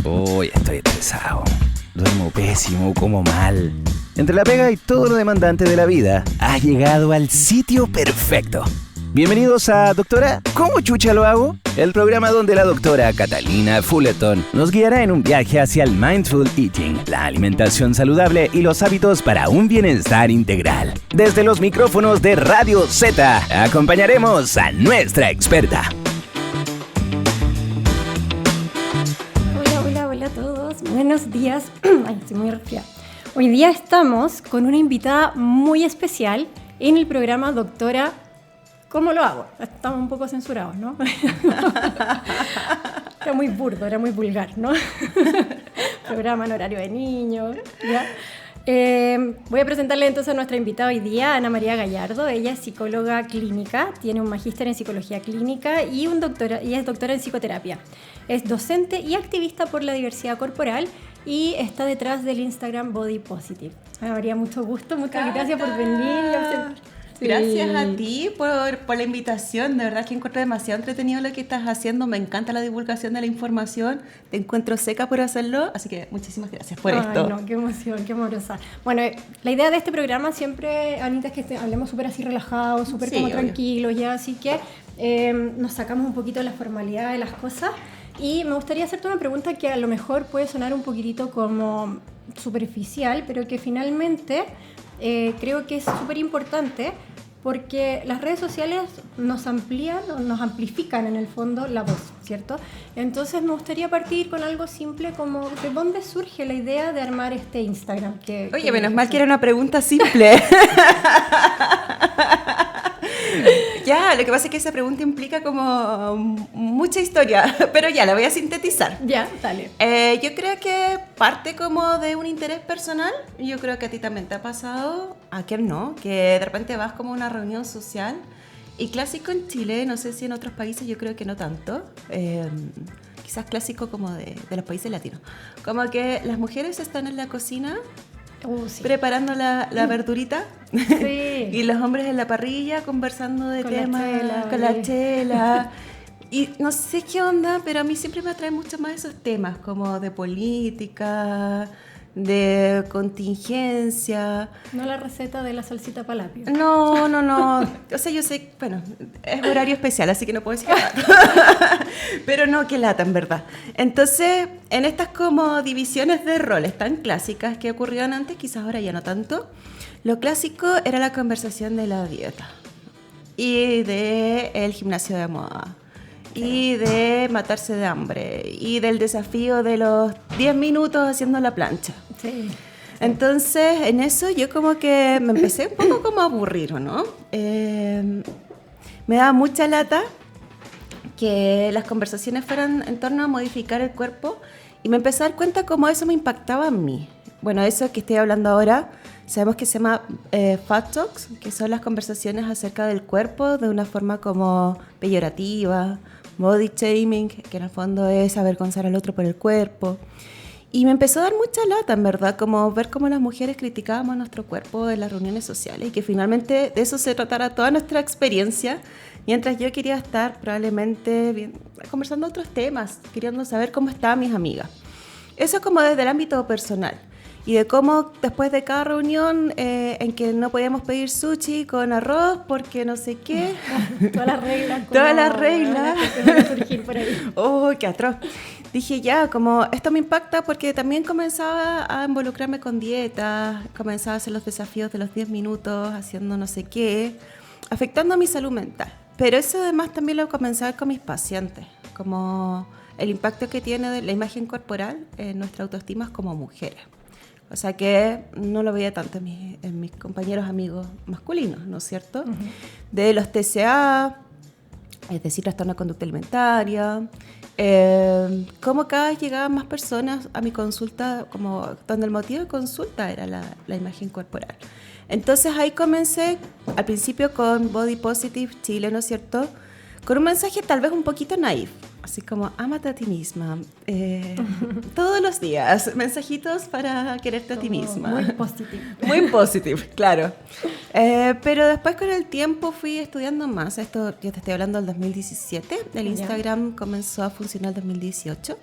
Hoy estoy estresado. Duermo pésimo, como mal. Entre la pega y todo lo demandante de la vida, has llegado al sitio perfecto. Bienvenidos a Doctora, ¿cómo chucha lo hago? El programa donde la doctora Catalina Fullerton nos guiará en un viaje hacia el Mindful Eating, la alimentación saludable y los hábitos para un bienestar integral. Desde los micrófonos de Radio Z, acompañaremos a nuestra experta. Hola a todos, buenos días. Ay, estoy muy resfriada. Hoy día estamos con una invitada muy especial en el programa Doctora, ¿cómo lo hago? Estamos un poco censurados, ¿no? Era muy burdo, era muy vulgar, ¿no? Programa en horario de niños, ¿ya? Voy a presentarle entonces a nuestra invitada hoy día, Ana María Gallardo. Ella es psicóloga clínica, tiene un magíster en psicología clínica y es doctora en psicoterapia. Es docente y activista por la diversidad corporal y está detrás del Instagram Body Positive. Ana María, mucho gusto, muchas gracias por venir. Sí. Gracias a ti por la invitación. De verdad que encuentro demasiado entretenido lo que estás haciendo. Me encanta la divulgación de la información. Te encuentro seca por hacerlo. Así que muchísimas gracias por esto. Ay, no, qué emoción, qué amorosa. Bueno, la idea de este programa siempre, Anita, es que hablemos súper así relajados, súper como tranquilos ya. Así que nos sacamos un poquito de la formalidad de las cosas. Y me gustaría hacerte una pregunta que a lo mejor puede sonar un poquitito como superficial, pero que finalmente creo que es súper importante porque las redes sociales nos amplían, nos amplifican en el fondo la voz, ¿cierto? Entonces me gustaría partir con algo simple como ¿de dónde surge la idea de armar este Instagram? Oye, menos mal que era una pregunta simple. Ya, lo que pasa es que esa pregunta implica como mucha historia, pero ya, la voy a sintetizar. Ya, dale. Yo creo que parte como de un interés personal. Yo creo que a ti también te ha pasado, a quién no, que de repente vas como a una reunión social y clásico en Chile, no sé si en otros países, yo creo que no tanto, quizás clásico como de los países latinos, como que las mujeres están en la cocina sí, preparando la verdurita sí. Y los hombres en la parrilla conversando de temas con la chela y no sé qué onda, pero a mí siempre me atraen mucho más esos temas como de política, de contingencia. No la receta de la salsita palapio. No. O sea, yo sé, bueno, es horario especial, así que no puedo decir nada. Pero no, qué lata, en verdad. Entonces, en estas como divisiones de roles tan clásicas que ocurrían antes, quizás ahora ya no tanto, lo clásico era la conversación de la dieta y del gimnasio de moda. Y de matarse de hambre, y del desafío de los 10 minutos haciendo la plancha. Sí. Entonces, en eso yo como que me empecé un poco como a aburrir, ¿no? Me daba mucha lata que las conversaciones fueran en torno a modificar el cuerpo y me empecé a dar cuenta cómo eso me impactaba en mí. Bueno, eso que estoy hablando ahora, sabemos que se llama Fat Talks, que son las conversaciones acerca del cuerpo de una forma como peyorativa, body shaming, que en el fondo es avergonzar al otro por el cuerpo. Y me empezó a dar mucha lata, en verdad, como ver cómo las mujeres criticábamos nuestro cuerpo en las reuniones sociales y que finalmente de eso se tratara toda nuestra experiencia, mientras yo quería estar probablemente conversando otros temas, queriendo saber cómo estaban mis amigas. Eso como desde el ámbito personal. Y de cómo después de cada reunión en que no podíamos pedir sushi con arroz porque no sé qué. Todas las reglas. Todas las reglas. Que van a surgir por ahí. Oh, qué atroz. Dije ya, como esto me impacta porque también comenzaba a involucrarme con dietas, comenzaba a hacer los desafíos de los 10 minutos, haciendo no sé qué, afectando a mi salud mental. Pero eso además también lo comencé a ver con mis pacientes, como el impacto que tiene la imagen corporal en nuestra autoestima como mujeres. O sea que no lo veía tanto en mis compañeros amigos masculinos, ¿no es cierto? Uh-huh. De los TCA, es decir, trastorno de conducta alimentaria, cómo cada vez llegaban más personas a mi consulta, como donde el motivo de consulta era la imagen corporal. Entonces ahí comencé, al principio con Body Positive Chile, ¿no es cierto?, con un mensaje tal vez un poquito naif, así como, ámate a ti misma, todos los días, mensajitos para quererte a ti misma. Muy positivo. Muy positivo, claro. Pero después con el tiempo fui estudiando más, esto yo te estoy hablando del 2017, el Instagram comenzó a funcionar en el 2018,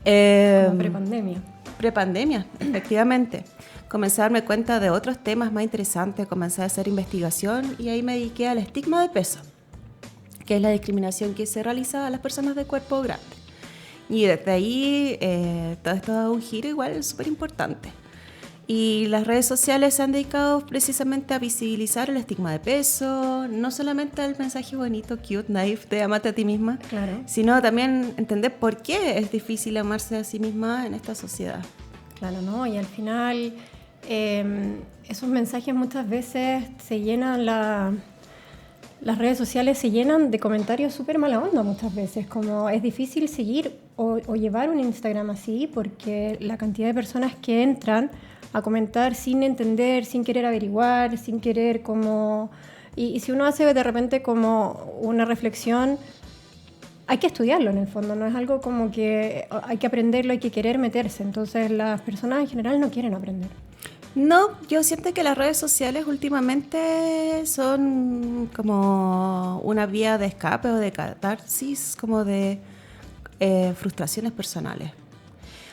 Como prepandemia. Prepandemia, efectivamente. Comencé a darme cuenta de otros temas más interesantes, comencé a hacer investigación y ahí me dediqué al estigma de peso, que es la discriminación que se realiza a las personas de cuerpo grande. Y desde ahí todo esto ha dado un giro igual súper importante. Y las redes sociales se han dedicado precisamente a visibilizar el estigma de peso, no solamente el mensaje bonito, cute, naif de amate a ti misma, Claro. sino también entender por qué es difícil amarse a sí misma en esta sociedad. Claro, ¿no? Y al final esos mensajes muchas veces se llenan las redes sociales se llenan de comentarios súper mala onda muchas veces, como es difícil seguir o llevar un Instagram así porque la cantidad de personas que entran a comentar sin entender, sin querer averiguar, sin querer como... Y si uno hace de repente como una reflexión, hay que estudiarlo en el fondo, no es algo como que hay que aprenderlo, hay que querer meterse. Entonces las personas en general no quieren aprender. No, yo siento que las redes sociales últimamente son como una vía de escape o de catarsis, como de frustraciones personales.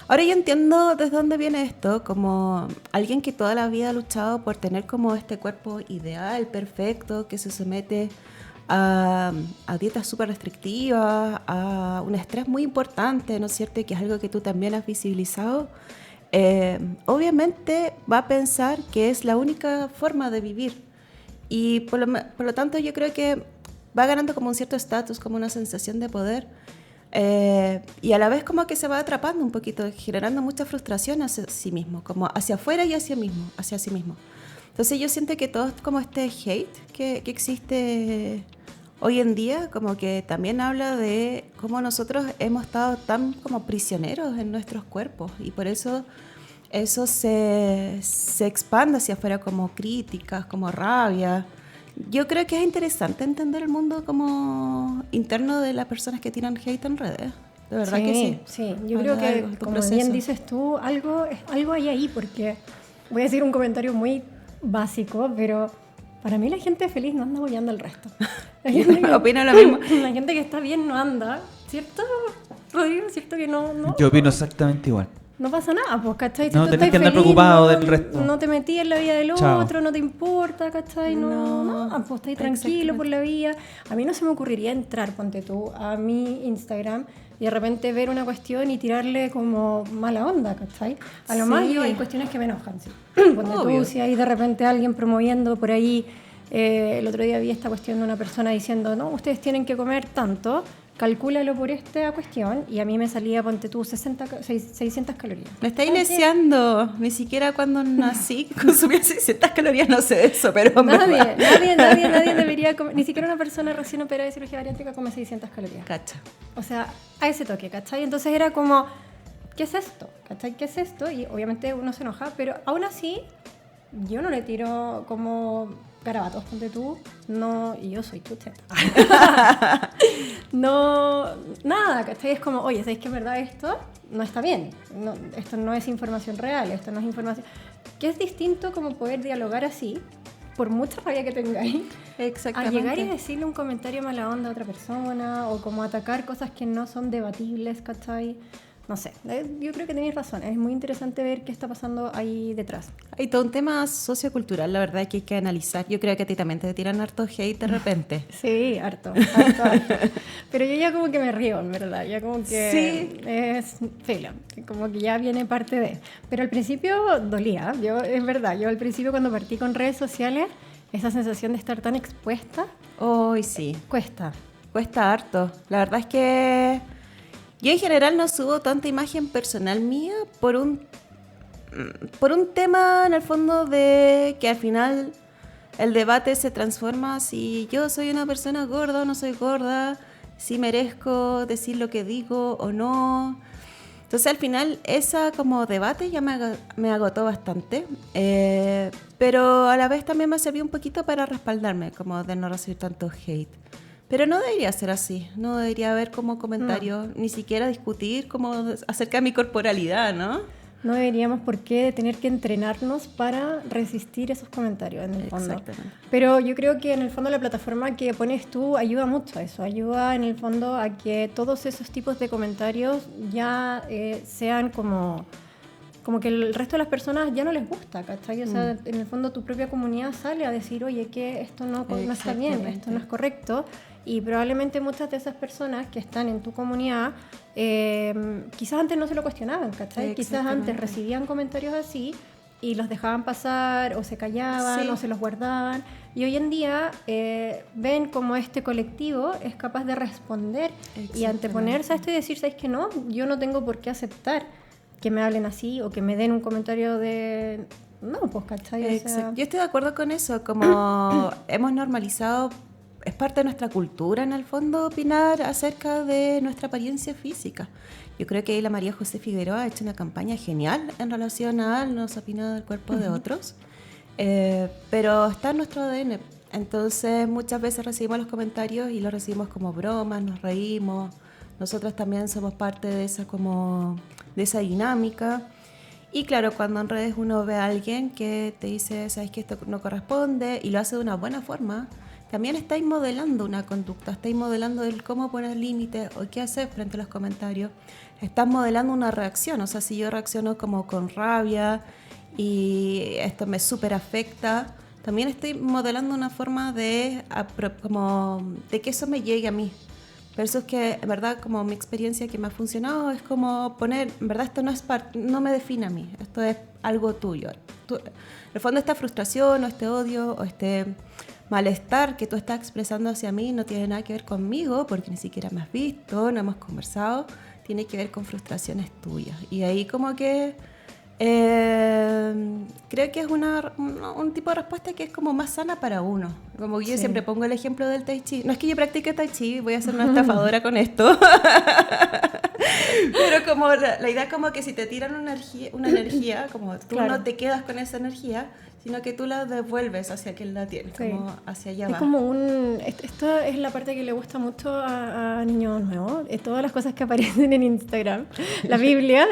Ahora yo entiendo desde dónde viene esto, como alguien que toda la vida ha luchado por tener como este cuerpo ideal, perfecto, que se somete a dietas súper restrictivas, a un estrés muy importante, ¿no es cierto? Y que es algo que tú también has visibilizado. Obviamente va a pensar que es la única forma de vivir y por lo tanto yo creo que va ganando como un cierto estatus, como una sensación de poder. Y a la vez como que se va atrapando un poquito, generando mucha frustración hacia sí mismo, como hacia afuera y hacia sí mismo. Entonces yo siento que todo como este hate que existe hoy en día, como que también habla de cómo nosotros hemos estado tan como prisioneros en nuestros cuerpos y por eso se expande hacia afuera como críticas, como rabia. Yo creo que es interesante entender el mundo como interno de las personas que tiran hate en redes. De verdad que sí. Sí, yo creo que, como bien dices tú, algo hay ahí, porque voy a decir un comentario muy básico, pero para mí la gente feliz no anda apoyando al resto. Opino lo mismo. La gente que está bien no anda, ¿cierto, Rodrigo? ¿Cierto que no? Yo opino exactamente igual. No pasa nada, pues, ¿cachai? Si No tú tenés estás que andar feliz, preocupado del resto. No te metí en la vida del Chao. otro, no te importa, ¿cachai? No, pues estás tranquilo por la vida. A mí no se me ocurriría entrar, ponte tú, a mi Instagram y de repente ver una cuestión y tirarle como mala onda, ¿cachai? A lo más yo hay cuestiones que me enojan, sí. Ponte tú, si hay de repente alguien promoviendo por ahí, el otro día vi esta cuestión de una persona diciendo, no, ustedes tienen que comer tanto, calcúlalo por esta cuestión, y a mí me salía, ponte tú, 600 calorías. Me está iniciando. Ni siquiera cuando nací consumía 600 calorías, no sé de eso, pero Nadie debería comer, ni siquiera una persona recién operada de cirugía bariátrica come 600 calorías. Cacha. O sea, a ese toque, ¿cachai? Entonces era como, ¿qué es esto? ¿Cachai? ¿Qué es esto? Y obviamente uno se enoja, pero aún así yo no le tiro como garabatos, ponte tú, no, y yo soy chucha. No, nada, ¿cachai? Es como, oye, ¿sabéis que en verdad esto no está bien? No, esto no es información real, esto no es información... Que es distinto como poder dialogar así, por mucha rabia que tengáis, a llegar y decirle un comentario mala onda a otra persona, o como atacar cosas que no son debatibles, ¿cachai? No sé, yo creo que tenéis razón, es muy interesante ver qué está pasando ahí detrás. Hay todo un tema sociocultural, la verdad, que hay que analizar. Yo creo que a ti también te tiran harto hate de repente. Sí, harto. Pero yo ya como que me río, en verdad, ya como que es filo, como que ya viene parte de... Pero al principio dolía, es verdad, yo al principio cuando partí con redes sociales, esa sensación de estar tan expuesta... Hoy sí. Cuesta Harto. La verdad es que... Yo en general no subo tanta imagen personal mía por un tema en el fondo de que al final el debate se transforma si yo soy una persona gorda o no soy gorda, si merezco decir lo que digo o no. Entonces al final esa como debate ya me agotó bastante, pero a la vez también me sirvió un poquito para respaldarme, como de no recibir tanto hate. Pero no debería ser así, no debería haber como comentarios, ni siquiera discutir como acerca de mi corporalidad, ¿no? no deberíamos por qué tener que entrenarnos para resistir esos comentarios en el fondo. Exactamente. Pero yo creo que en el fondo la plataforma que pones tú ayuda mucho a eso, ayuda en el fondo a que todos esos tipos de comentarios ya sean como que el resto de las personas ya no les gusta, ¿cachai? O sea, en el fondo tu propia comunidad sale a decir, oye, que esto no está bien, esto no es correcto, y probablemente muchas de esas personas que están en tu comunidad quizás antes no se lo cuestionaban, ¿cachai? Quizás antes recibían comentarios así y los dejaban pasar o se callaban o se los guardaban, y hoy en día ven como este colectivo es capaz de responder y anteponerse a esto y decir, ¿sabes qué? No, yo no tengo por qué aceptar que me hablen así o que me den un comentario de... No, pues, ¿cachai? O sea... Yo estoy de acuerdo con eso, como hemos normalizado, es parte de nuestra cultura en el fondo opinar acerca de nuestra apariencia física. Yo creo que ahí la María José Figueroa ha hecho una campaña genial en relación a no se opina del cuerpo de otros, pero está en nuestro ADN. Entonces muchas veces recibimos los comentarios y los recibimos como bromas, nos reímos. Nosotros también somos parte de esa dinámica. Y claro, cuando en redes uno ve a alguien que te dice, sabes que esto no corresponde, y lo hace de una buena forma, también estáis modelando una conducta, estáis modelando el cómo poner límites o qué hacer frente a los comentarios. Estás modelando una reacción, o sea, si yo reacciono como con rabia y esto me súper afecta, también estoy modelando una forma de que eso me llegue a mí. Versus que, en verdad, como mi experiencia que me ha funcionado es como poner, en verdad, esto no me define a mí, esto es algo tuyo. En el fondo, esta frustración o este odio o este malestar que tú estás expresando hacia mí no tiene nada que ver conmigo, porque ni siquiera me has visto, no hemos conversado, tiene que ver con frustraciones tuyas. Y ahí como que creo que es un tipo de respuesta que es como más sana para uno. Como yo siempre pongo el ejemplo del tai chi. No es que yo practique tai chi, voy a ser una estafadora con esto. Pero como la idea es como que si te tiran una energía, como tú no te quedas con esa energía, sino que tú la devuelves hacia quien la tiene, como hacia allá va. Es como esto es la parte que le gusta mucho a Niño Nuevo, todas las cosas que aparecen en Instagram, la Biblia.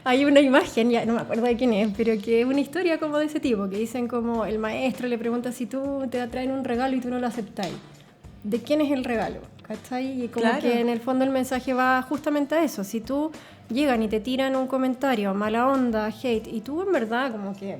Hay una imagen, ya no me acuerdo de quién es, pero que es una historia como de ese tipo, que dicen como el maestro le pregunta si tú te traen un regalo y tú no lo aceptáis. ¿De quién es el regalo? ¿Cachai? Y como que en el fondo el mensaje va justamente a eso. Si tú llegan y te tiran un comentario, mala onda, hate, y tú en verdad como que,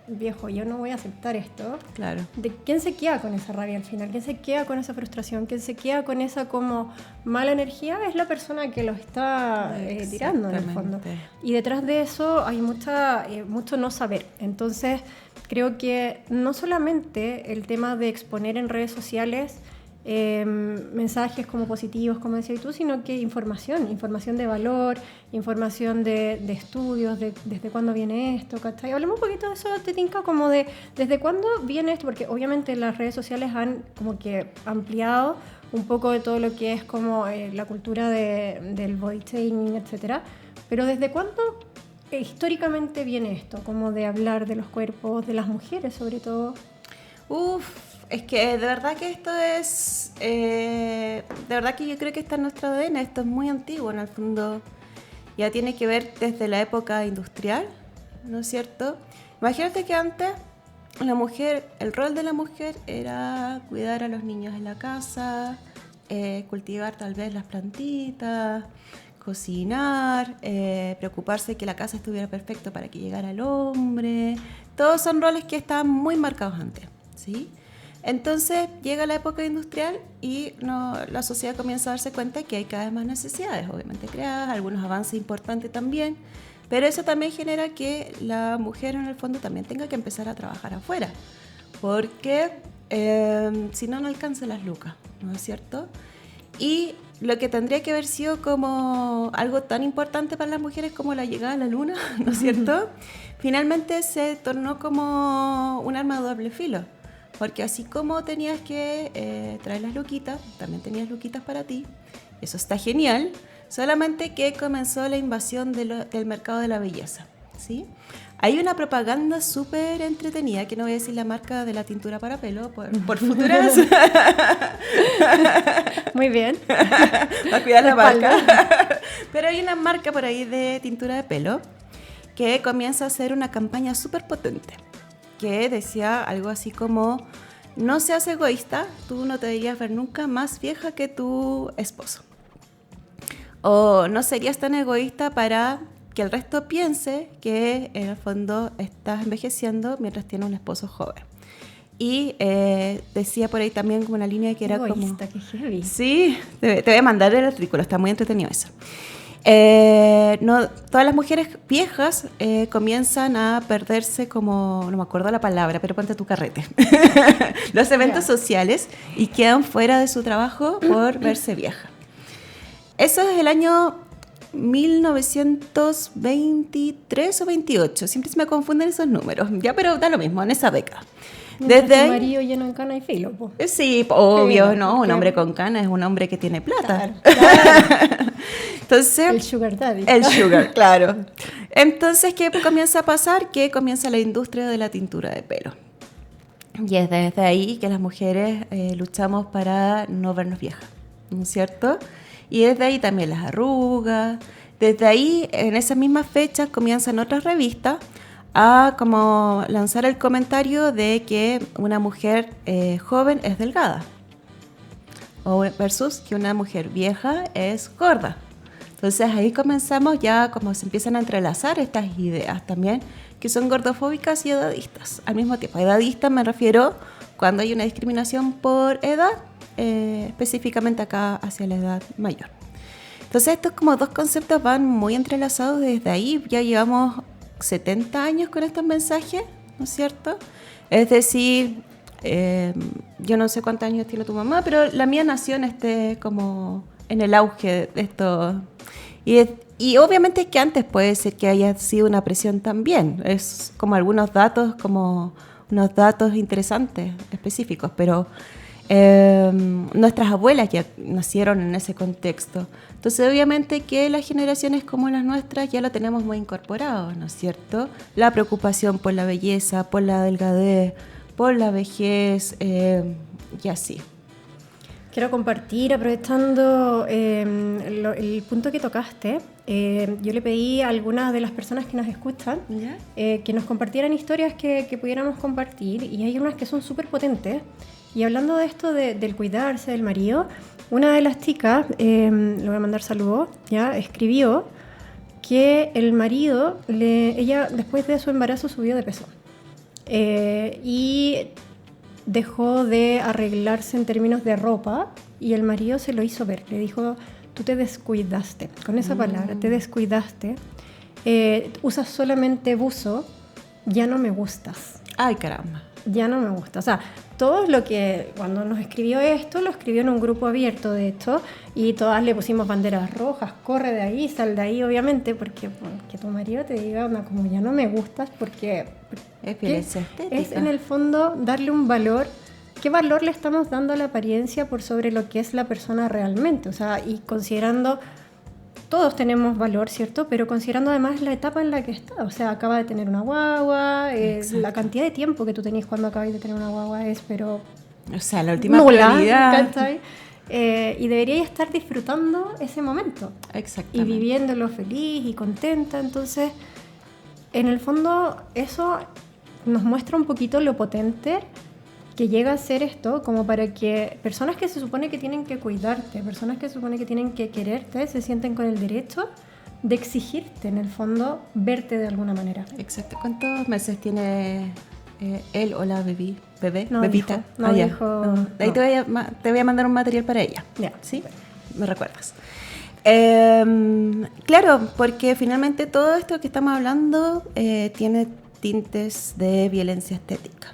viejo, yo no voy a aceptar esto. Claro. ¿De quién se queda con esa rabia al final? ¿Quién se queda con esa frustración? ¿Quién se queda con esa como mala energía? Es la persona que lo está tirando en el fondo. Y detrás de eso hay mucho no saber. Entonces, creo que no solamente el tema de exponer en redes sociales mensajes como positivos, como decías tú, sino que información de valor, información de estudios, desde cuándo viene esto, ¿cachai? Hablemos un poquito de eso, te tinca, como de desde cuándo viene esto, porque obviamente las redes sociales han como que ampliado un poco de todo lo que es como la cultura del body shaming, etcétera, pero ¿desde cuándo históricamente viene esto, como de hablar de los cuerpos, de las mujeres sobre todo? Es que de verdad que esto es, de verdad que yo creo que está en nuestro ADN, esto es muy antiguo en el fondo, ya tiene que ver desde la época industrial, ¿no es cierto? Imagínate que antes la mujer, el rol de la mujer era cuidar a los niños en la casa, cultivar tal vez las plantitas, cocinar, preocuparse que la casa estuviera perfecta para que llegara el hombre, todos son roles que estaban muy marcados antes, ¿sí? Entonces llega la época industrial y la sociedad comienza a darse cuenta que hay cada vez más necesidades, obviamente creadas, algunos avances importantes también, pero eso también genera que la mujer en el fondo también tenga que empezar a trabajar afuera, porque si no, no alcanza las lucas, ¿no es cierto? Y lo que tendría que haber sido como algo tan importante para las mujeres como la llegada a la luna, ¿no es cierto? Finalmente se tornó como un arma de doble filo. Porque así como tenías que traer las luquitas, también tenías luquitas para ti. Eso está genial. Solamente que comenzó la invasión del mercado de la belleza, ¿sí? Hay una propaganda súper entretenida, que no voy a decir la marca de la tintura para pelo, por futuras. Muy bien. Para cuidar la marca. Pero hay una marca por ahí de tintura de pelo que comienza a hacer una campaña súper potente, que decía algo así como: no seas egoísta, tú no te deberías ver nunca más vieja que tu esposo. O no serías tan egoísta para que el resto piense que en el fondo estás envejeciendo mientras tienes un esposo joven. Y decía por ahí también como una línea que era egoísta, como... qué heavy. Sí, te voy a mandar el artículo, está muy entretenido eso. No, todas las mujeres viejas comienzan a perderse como, no me acuerdo la palabra, pero ponte tu carrete, los eventos sociales, y quedan fuera de su trabajo por verse vieja. Eso es el año 1923 o 28, siempre se me confunden esos números, ya, pero da lo mismo, en esa década. Desde tu marido lleno de cana y filo, po. Sí, obvio, Filo, ¿no? porque... Un hombre con cana es un hombre que tiene plata. Claro. Entonces, El sugar daddy. el sugar, claro. Entonces, ¿qué comienza a pasar? Que comienza la industria de la tintura de pelo. Y es desde ahí que las mujeres luchamos para no vernos viejas, ¿no es cierto? Y desde ahí también las arrugas. Desde ahí, en esas mismas fechas, comienzan otras revistas a como lanzar el comentario de que una mujer joven es delgada, o versus que una mujer vieja es gorda. Entonces ahí comenzamos ya como se empiezan a entrelazar estas ideas también, que son gordofóbicas y edadistas al mismo tiempo. Edadista me refiero cuando hay una discriminación por edad, específicamente acá hacia la edad mayor. Entonces estos como dos conceptos van muy entrelazados desde ahí. Ya llevamos 70 años con estos mensajes, ¿no es cierto? Es decir, yo no sé cuántos años tiene tu mamá, pero la mía nació como en el auge de esto. Y obviamente que antes puede ser que haya sido una presión también. Es como algunos datos, como unos datos interesantes, específicos, pero nuestras abuelas ya nacieron en ese contexto. Entonces, obviamente que las generaciones como las nuestras ya lo tenemos muy incorporado, ¿no es cierto? La preocupación por la belleza, por la delgadez, por la vejez, y así. Quiero compartir, aprovechando el punto que tocaste, yo le pedí a algunas de las personas que nos escuchan que nos compartieran historias que pudiéramos compartir, y hay unas que son súper potentes. Y hablando de esto del cuidarse del marido, una de las chicas, le voy a mandar saludos, ya escribió que el marido, ella después de su embarazo subió de peso y dejó de arreglarse en términos de ropa, y el marido se lo hizo ver, le dijo: tú te descuidaste, con esa palabra, te descuidaste, usas solamente buzo, ya no me gustas. Ay, caramba. Ya no me gusta. O sea, todo lo que cuando nos escribió esto, lo escribió en un grupo abierto de esto, y todas le pusimos banderas rojas: corre de ahí, sal de ahí, obviamente, porque que tu marido te diga una como ya no me gustas, porque es violencia estética. Es en el fondo darle un valor. ¿Qué valor le estamos dando a la apariencia por sobre lo que es la persona realmente? O sea, y considerando, todos tenemos valor, ¿cierto? Pero considerando además la etapa en la que está. O sea, acaba de tener una guagua, la cantidad de tiempo que tú tenías cuando acabas de tener una guagua es, pero... O sea, la última nula, prioridad. Y debería estar disfrutando ese momento. Exactamente. Y viviéndolo feliz y contenta. Entonces, en el fondo, eso nos muestra un poquito lo potente que llega a ser esto, como para que personas que se supone que tienen que cuidarte, personas que se supone que tienen que quererte, se sienten con el derecho de exigirte, en el fondo, verte de alguna manera. Exacto. ¿Cuántos meses tiene él o la bebé? No, bebita. dijo, no dijo. No. Ahí No. te voy a mandar un material para ella. Ya. ¿Sí? Me recuerdas. Claro, porque finalmente todo esto que estamos hablando tiene tintes de violencia estética.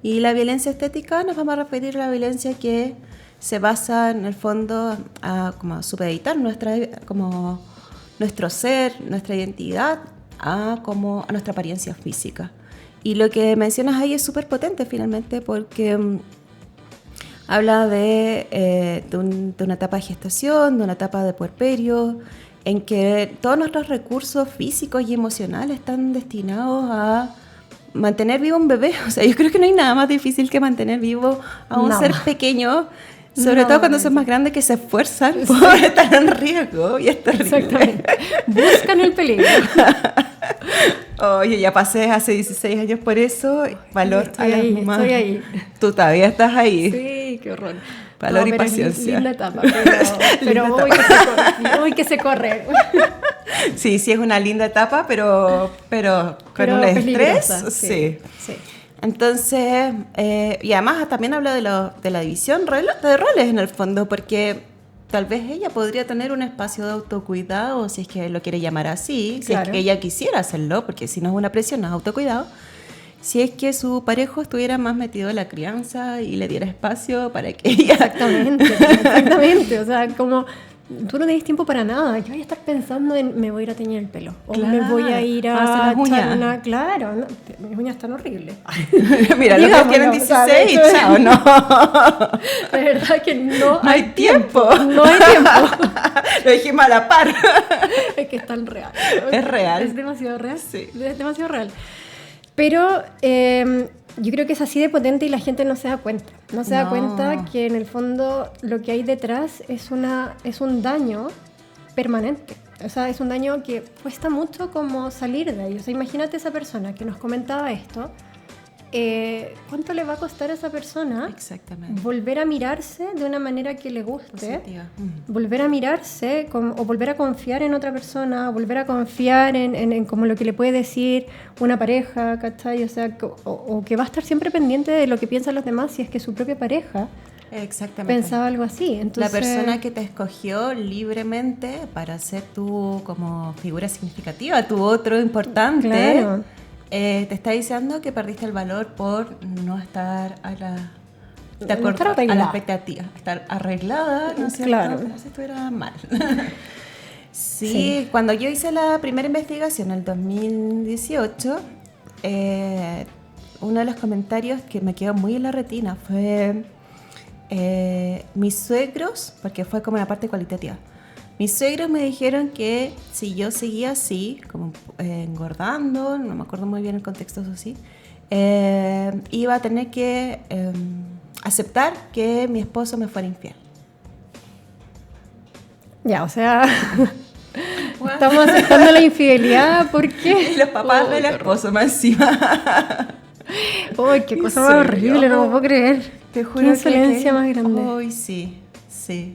Y la violencia estética nos vamos a referir a la violencia que se basa en el fondo a como supeditar como nuestro ser, nuestra identidad a nuestra apariencia física. Y lo que mencionas ahí es súper potente finalmente, porque habla de una etapa de gestación, de una etapa de puerperio, en que todos nuestros recursos físicos y emocionales están destinados a mantener vivo un bebé. O sea, yo creo que no hay nada más difícil que mantener vivo a un ser pequeño Sobre todo cuando son más grandes que se esfuerzan por estar en riesgo y es terrible. Exactamente. Buscan el peligro. Oye, ya pasé hace 16 años por eso. Valor Estoy a las ahí, mamás. estoy ahí. Tú todavía estás ahí. Sí, qué horror. Valor y pero es paciencia. linda etapa, pero hoy que se corre. Sí, es una linda etapa, pero con un peligrosa, estrés. Sí. Sí. Entonces, y además también habla de la división de roles en el fondo, porque tal vez ella podría tener un espacio de autocuidado, si es que lo quiere llamar así, si Claro. es que ella quisiera hacerlo, porque si no es una presión, no es autocuidado. Si es que su pareja estuviera más metido en la crianza y le diera espacio para que ella... Exactamente. O sea, como tú no tenés tiempo para nada. Yo voy a estar pensando en me voy a ir a teñir el pelo. O me voy a ir Claro, a hacer las echar uñas. una... Claro, no, mis uñas están horribles. Mira, los que tienen Digámoslo, o sea, 16, de hecho, chao, no. De verdad que no No hay tiempo. No hay tiempo. Lo dijimos a la par. Es que es tan real. Es real. Es demasiado real. Sí. Es demasiado real. Pero yo creo que es así de potente y la gente no se da cuenta. No se da No. cuenta que en el fondo lo que hay detrás es un daño permanente. O sea, es un daño que cuesta mucho como salir de ahí. O sea, imagínate esa persona que nos comentaba esto. ¿Cuánto le va a costar a esa persona Exactamente. volver a mirarse de una manera que le guste? Positiva. Volver a mirarse o volver a confiar en otra persona, o volver a confiar en como lo que le puede decir una pareja, ¿cachai? O sea, o que va a estar siempre pendiente de lo que piensan los demás si es que su propia pareja Exactamente. pensaba algo así. Entonces, La persona que te escogió libremente para ser tu como figura significativa, tu otro importante, Claro. Te está diciendo que perdiste el valor por no estar a la... De No acuerdo estar a arreglada. la expectativa, estar arreglada, ¿no es cierto? Claro. Como si estuviera mal. Sí, cuando yo hice la primera investigación en el 2018, uno de los comentarios que me quedó muy en la retina fue mis suegros, porque fue como la parte cualitativa. Mis suegros me dijeron que si yo seguía así, como engordando, no me acuerdo muy bien el contexto, eso sí, iba a tener que aceptar que mi esposo me fuera infiel. Ya, o sea, estamos aceptando la infidelidad porque... Y los papás del esposo más encima. ¡Uy, qué ¿En cosa más serio? horrible! No me puedo creer. Te juro Qué insolencia más grande. Uy, sí, sí.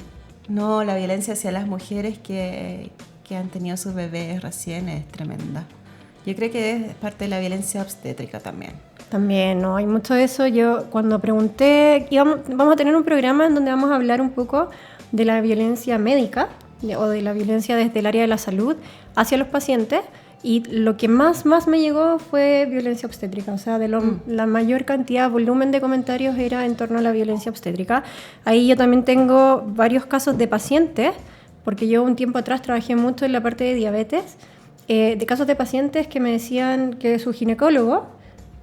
No, la violencia hacia las mujeres que han tenido sus bebés recién es tremenda. Yo creo que es parte de la violencia obstétrica también. También, ¿no? Hay mucho de eso. Yo cuando pregunté, vamos a tener un programa en donde vamos a hablar un poco de la violencia médica o de la violencia desde el área de la salud hacia los pacientes. Y lo que más me llegó fue violencia obstétrica. O sea, la mayor cantidad, volumen de comentarios era en torno a la violencia obstétrica. Ahí yo también tengo varios casos de pacientes, porque yo un tiempo atrás trabajé mucho en la parte de diabetes, de casos de pacientes que me decían que su ginecólogo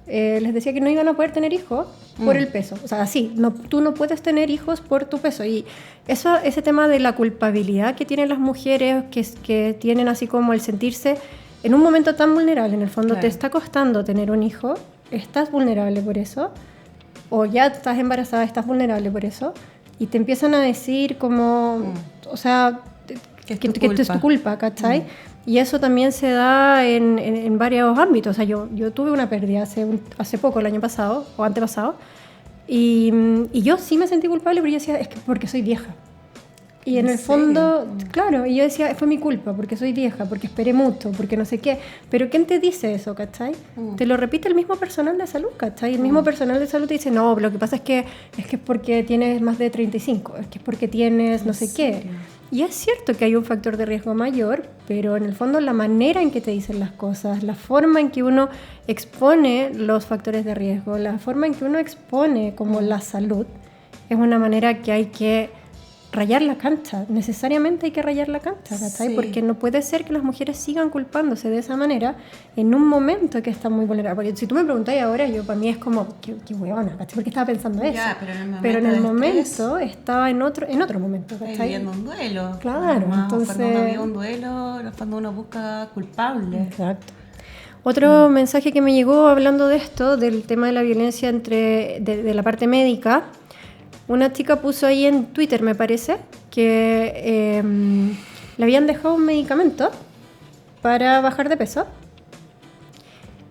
les decía que no iban a poder tener hijos por el peso. O sea, sí, tú no puedes tener hijos por tu peso. Y ese tema de la culpabilidad que tienen las mujeres, que tienen así como el sentirse en un momento tan vulnerable, en el fondo Claro. te está costando tener un hijo, estás vulnerable por eso, o ya estás embarazada, estás vulnerable por eso, y te empiezan a decir como, o sea, Que es que tu es tu culpa, ¿cachai? Y eso también se da en varios ámbitos. O sea, yo tuve una pérdida hace poco, el año pasado, o antepasado, y yo sí me sentí culpable, pero yo decía, es que porque soy vieja. Y en el fondo, claro, y yo decía, fue mi culpa, porque soy vieja, porque esperé mucho, porque no sé qué. Pero ¿quién te dice eso, cachai? Te lo repite el mismo personal de salud, cachai. El mismo personal de salud te dice, no, lo que pasa es que es porque tienes más de 35, es que es porque tienes no sé qué. Y es cierto que hay un factor de riesgo mayor, pero en el fondo la manera en que te dicen las cosas, la forma en que uno expone los factores de riesgo, la forma en que uno expone como la salud, es una manera que hay que rayar la cancha, necesariamente hay que rayar la cancha, ¿cachai? Sí. Porque no puede ser que las mujeres sigan culpándose de esa manera en un momento que están muy vulnerables. Porque si tú me preguntáis ahora, yo para mí es como, qué huevona, ¿cachai? Porque estaba pensando eso. Ya, pero en el momento Pero en el después, momento estaba en otro momento, Estás ¿cachai? viviendo un duelo. Claro, Además, entonces- cuando uno vive un duelo, es cuando uno busca culpable. Exacto. Otro mensaje que me llegó hablando de esto, del tema de la violencia de la parte médica, una chica puso ahí en Twitter, me parece, que le habían dejado un medicamento para bajar de peso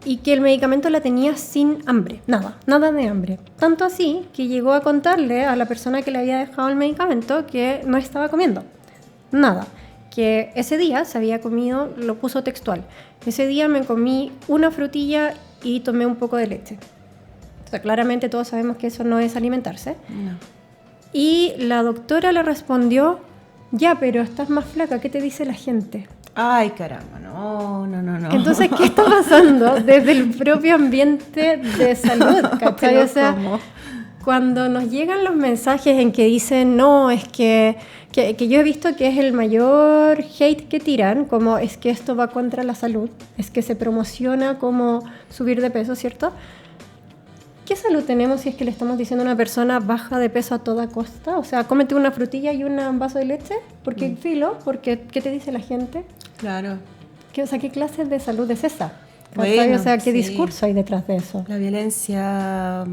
y que el medicamento la tenía sin hambre, nada de hambre. Tanto así que llegó a contarle a la persona que le había dejado el medicamento que no estaba comiendo nada, que ese día se había comido, lo puso textual, ese día me comí una frutilla y tomé un poco de leche. O sea, claramente todos sabemos que eso no es alimentarse. No. Y la doctora le respondió, ya, pero estás más flaca, ¿qué te dice la gente? Ay, caramba, no. Entonces, ¿qué está pasando desde el propio ambiente de salud? ¿Cachai? O sea, ¿cómo? cuando nos llegan los mensajes en que dicen, no, es que yo he visto que es el mayor hate que tiran, como es que esto va contra la salud, es que se promociona como subir de peso, ¿cierto? ¿Qué salud tenemos si es que le estamos diciendo a una persona baja de peso a toda costa? O sea, cómete una frutilla y un vaso de leche, porque filo, porque ¿qué te dice la gente? Claro. O sea, ¿qué clase de salud es esa? Bueno, o sea, ¿qué sí. discurso hay detrás de eso? La violencia,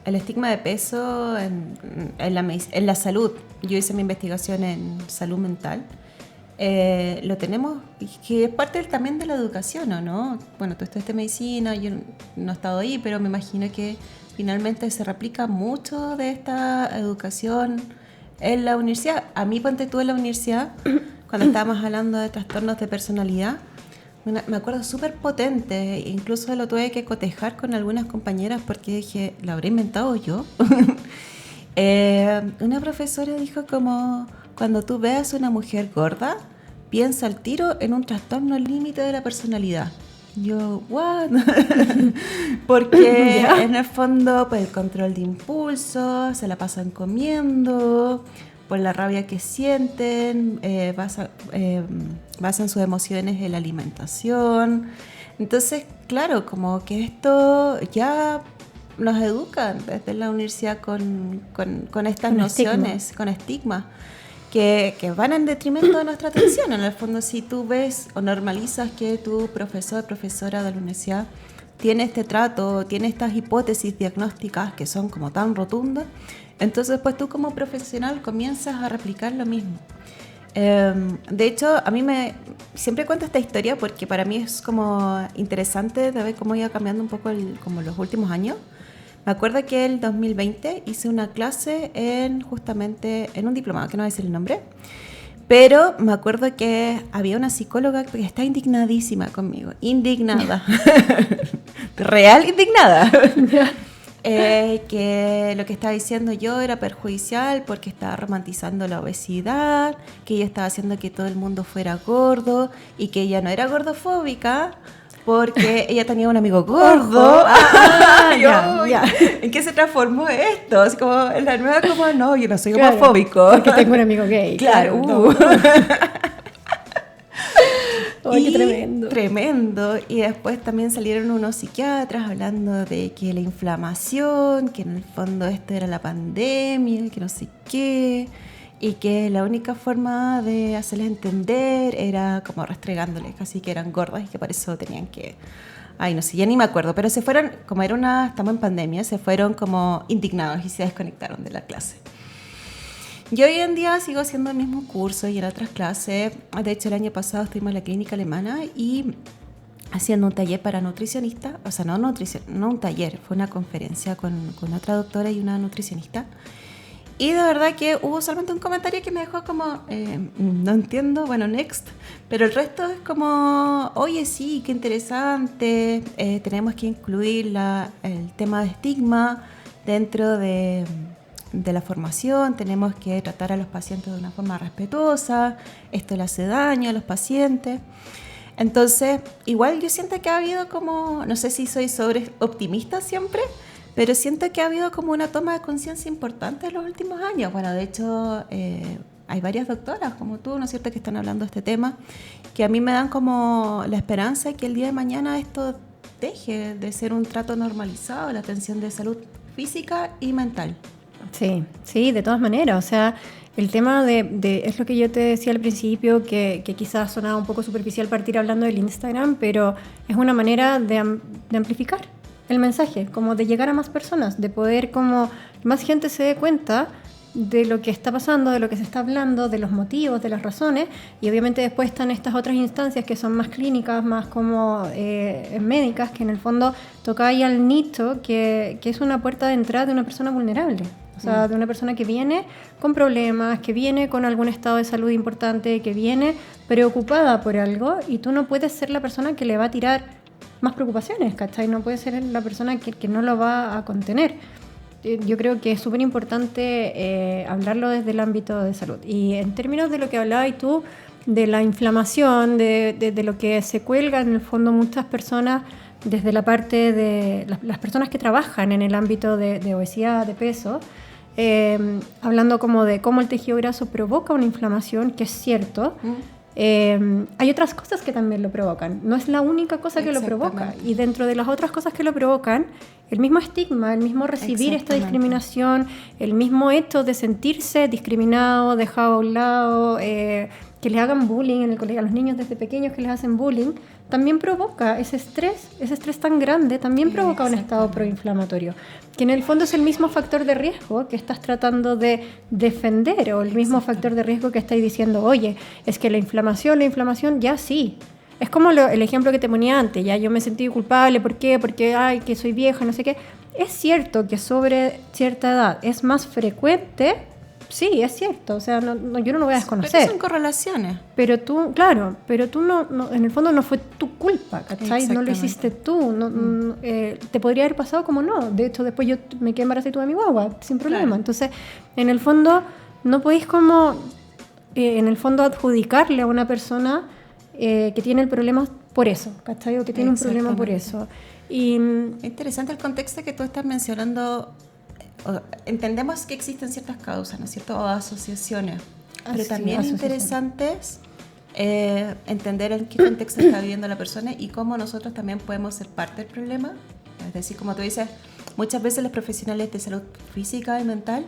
el estigma de peso en la salud. Yo hice mi investigación en salud mental. Lo tenemos, y que es parte también de la educación, ¿o no? Bueno, tú estudiaste medicina, yo no he estado ahí, pero me imagino que finalmente se replica mucho de esta educación en la universidad. A mí, ponte tú en la universidad, cuando estábamos hablando de trastornos de personalidad, me acuerdo súper potente, incluso lo tuve que cotejar con algunas compañeras porque dije, ¿lo habré inventado yo? Una profesora dijo como, cuando tú veas una mujer gorda, piensa al tiro en un trastorno límite de la personalidad. Yo, ¿what? Porque en el fondo, pues el control de impulso, se la pasan comiendo, por la rabia que sienten, basan sus emociones en la alimentación. Entonces, claro, como que esto ya nos educan desde la universidad con estas nociones, con estigmas, que van en detrimento de nuestra atención. En el fondo, si tú ves o normalizas que tu profesor o profesora de la universidad tiene este trato, tiene estas hipótesis diagnósticas que son como tan rotundas, entonces pues tú como profesional comienzas a replicar lo mismo. De hecho, a mí siempre cuento esta historia porque para mí es como interesante de ver cómo iba cambiando un poco como los últimos años. Me acuerdo que el 2020 hice una clase justamente en un diplomado, que no voy a decir el nombre, pero me acuerdo que había una psicóloga que está indignadísima conmigo, indignada, real indignada. Que lo que estaba diciendo yo era perjudicial porque estaba romantizando la obesidad, que ella estaba haciendo que todo el mundo fuera gordo y que ella no era gordofóbica porque ella tenía un amigo gordo. Ya. ¿En qué se transformó esto? Así como en la nueva, como no, yo no soy homofóbico. Porque tengo un amigo gay. Claro. ¡Ay, qué tremendo! Tremendo. Y después también salieron unos psiquiatras hablando de que la inflamación, que en el fondo esto era la pandemia, que no sé qué, y que la única forma de hacerles entender era como restregándoles, casi que eran gordas y que por eso tenían que... Ay, no sé, ya ni me acuerdo, pero se fueron, como estamos en pandemia, se fueron como indignados y se desconectaron de la clase. Yo hoy en día sigo haciendo el mismo curso y en otras clases. De hecho, el año pasado estuvimos en la clínica alemana y haciendo un taller para nutricionistas. O sea, no un taller, fue una conferencia con otra doctora y una nutricionista. Y de verdad que hubo solamente un comentario que me dejó como, no entiendo, bueno, next. Pero el resto es como, oye, sí, qué interesante. Tenemos que incluir el tema de estigma dentro de la formación, tenemos que tratar a los pacientes de una forma respetuosa, esto le hace daño a los pacientes. Entonces, igual yo siento que ha habido como, no sé si soy sobre optimista siempre, pero siento que ha habido como una toma de conciencia importante en los últimos años. Bueno, de hecho, hay varias doctoras como tú, ¿no es cierto?, que están hablando de este tema, que a mí me dan como la esperanza de que el día de mañana esto deje de ser un trato normalizado, la atención de salud física y mental. Sí, de todas maneras. O sea, el tema es lo que yo te decía al principio, que quizás sonaba un poco superficial partir hablando del Instagram, pero es una manera de amplificar el mensaje, como de llegar a más personas, de poder como más gente se dé cuenta de lo que está pasando, de lo que se está hablando, de los motivos, de las razones, y obviamente después están estas otras instancias que son más clínicas, más como médicas, que en el fondo toca ahí al nicho, que es una puerta de entrada de una persona vulnerable. O sea, de una persona que viene con problemas, que viene con algún estado de salud importante, que viene preocupada por algo, y tú no puedes ser la persona que le va a tirar más preocupaciones, ¿cachai? No puedes ser la persona que no lo va a contener. Yo creo que es súper importante hablarlo desde el ámbito de salud. Y en términos de lo que hablabas tú, de la inflamación, de lo que se cuelga en el fondo muchas personas desde la parte de las personas que trabajan en el ámbito de obesidad, de peso, hablando como de cómo el tejido graso provoca una inflamación, que es cierto. Hay otras cosas que también lo provocan, no es la única cosa que lo provoca, y dentro de las otras cosas que lo provocan, el mismo estigma, el mismo recibir esta discriminación, el mismo hecho de sentirse discriminado, dejado a un lado, que les hagan bullying en el colegio, a los niños desde pequeños que les hacen bullying, también provoca ese estrés tan grande, también provoca un estado proinflamatorio, que en el fondo es el mismo factor de riesgo que estás tratando de defender, o el mismo factor de riesgo que estáis diciendo, oye, es que la inflamación ya sí. Es como el ejemplo que te ponía antes, ya yo me sentí culpable, ¿por qué? Porque, ay, que soy vieja, no sé qué. Es cierto que sobre cierta edad es más frecuente. Sí, es cierto, o sea, yo no lo voy a desconocer. Pero son correlaciones. Pero tú, claro, no, en el fondo no fue tu culpa, ¿cachai? No lo hiciste tú, te podría haber pasado como no. De hecho, después yo me quedé embarazada y tuve a mi guagua, sin problema. Claro. Entonces, en el fondo, no podéis como, en el fondo, adjudicarle a una persona que tiene el problema por eso, ¿cachai? O que tiene un problema por eso. Y interesante el contexto que tú estás mencionando. Entendemos que existen ciertas causas, ¿no es cierto? O asociaciones, pero también es interesante entender en qué contexto está viviendo la persona y cómo nosotros también podemos ser parte del problema. Es decir, como tú dices, muchas veces los profesionales de salud física y mental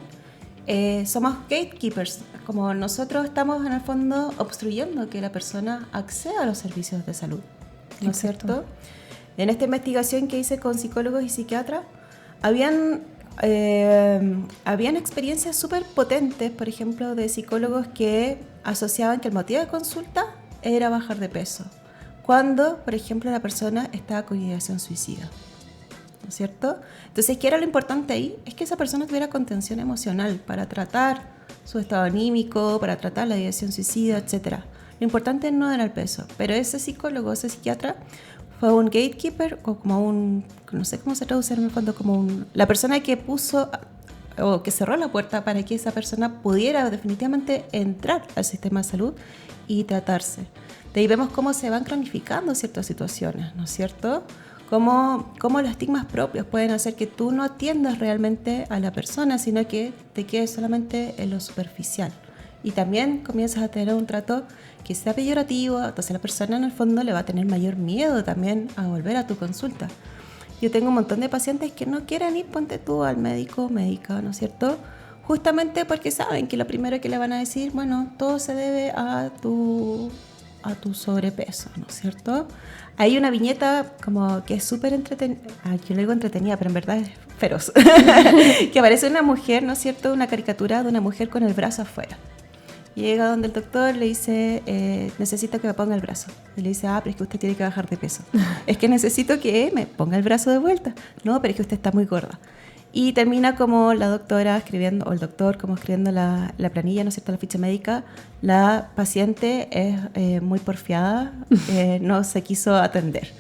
somos gatekeepers, como nosotros estamos en el fondo obstruyendo que la persona acceda a los servicios de salud, ¿no es cierto? En esta investigación que hice con psicólogos y psiquiatras, habían experiencias súper potentes, por ejemplo, de psicólogos que asociaban que el motivo de consulta era bajar de peso, cuando, por ejemplo, la persona estaba con ideación suicida, ¿no es cierto? Entonces, ¿qué era lo importante ahí? Es que esa persona tuviera contención emocional para tratar su estado anímico, para tratar la ideación suicida, etc. Lo importante no era el peso, pero ese psicólogo, ese psiquiatra, fue un gatekeeper, o como un, no sé cómo se traduce en el fondo, como la persona que puso o que cerró la puerta para que esa persona pudiera definitivamente entrar al sistema de salud y tratarse. De ahí vemos cómo se van cronificando ciertas situaciones, ¿no es cierto? Cómo los estigmas propios pueden hacer que tú no atiendas realmente a la persona, sino que te quedes solamente en lo superficial. Y también comienzas a tener un trato que sea peyorativo, entonces la persona en el fondo le va a tener mayor miedo también a volver a tu consulta. Yo tengo un montón de pacientes que no quieren ir, ponte tú, al médico o médica, ¿no es cierto? Justamente porque saben que lo primero que le van a decir, bueno, todo se debe a tu sobrepeso, ¿no es cierto? Hay una viñeta como que es súper entretenida, yo le digo entretenida, pero en verdad es feroz, que aparece una mujer, ¿no es cierto? Una caricatura de una mujer con el brazo afuera. Llega donde el doctor, le dice, necesito que me ponga el brazo. Y le dice, pero es que usted tiene que bajar de peso. Es que necesito que me ponga el brazo de vuelta. No, pero es que usted está muy gorda. Y termina como la doctora escribiendo, o el doctor como escribiendo la planilla, ¿no es cierto?, la ficha médica. La paciente es muy porfiada, no se quiso atender.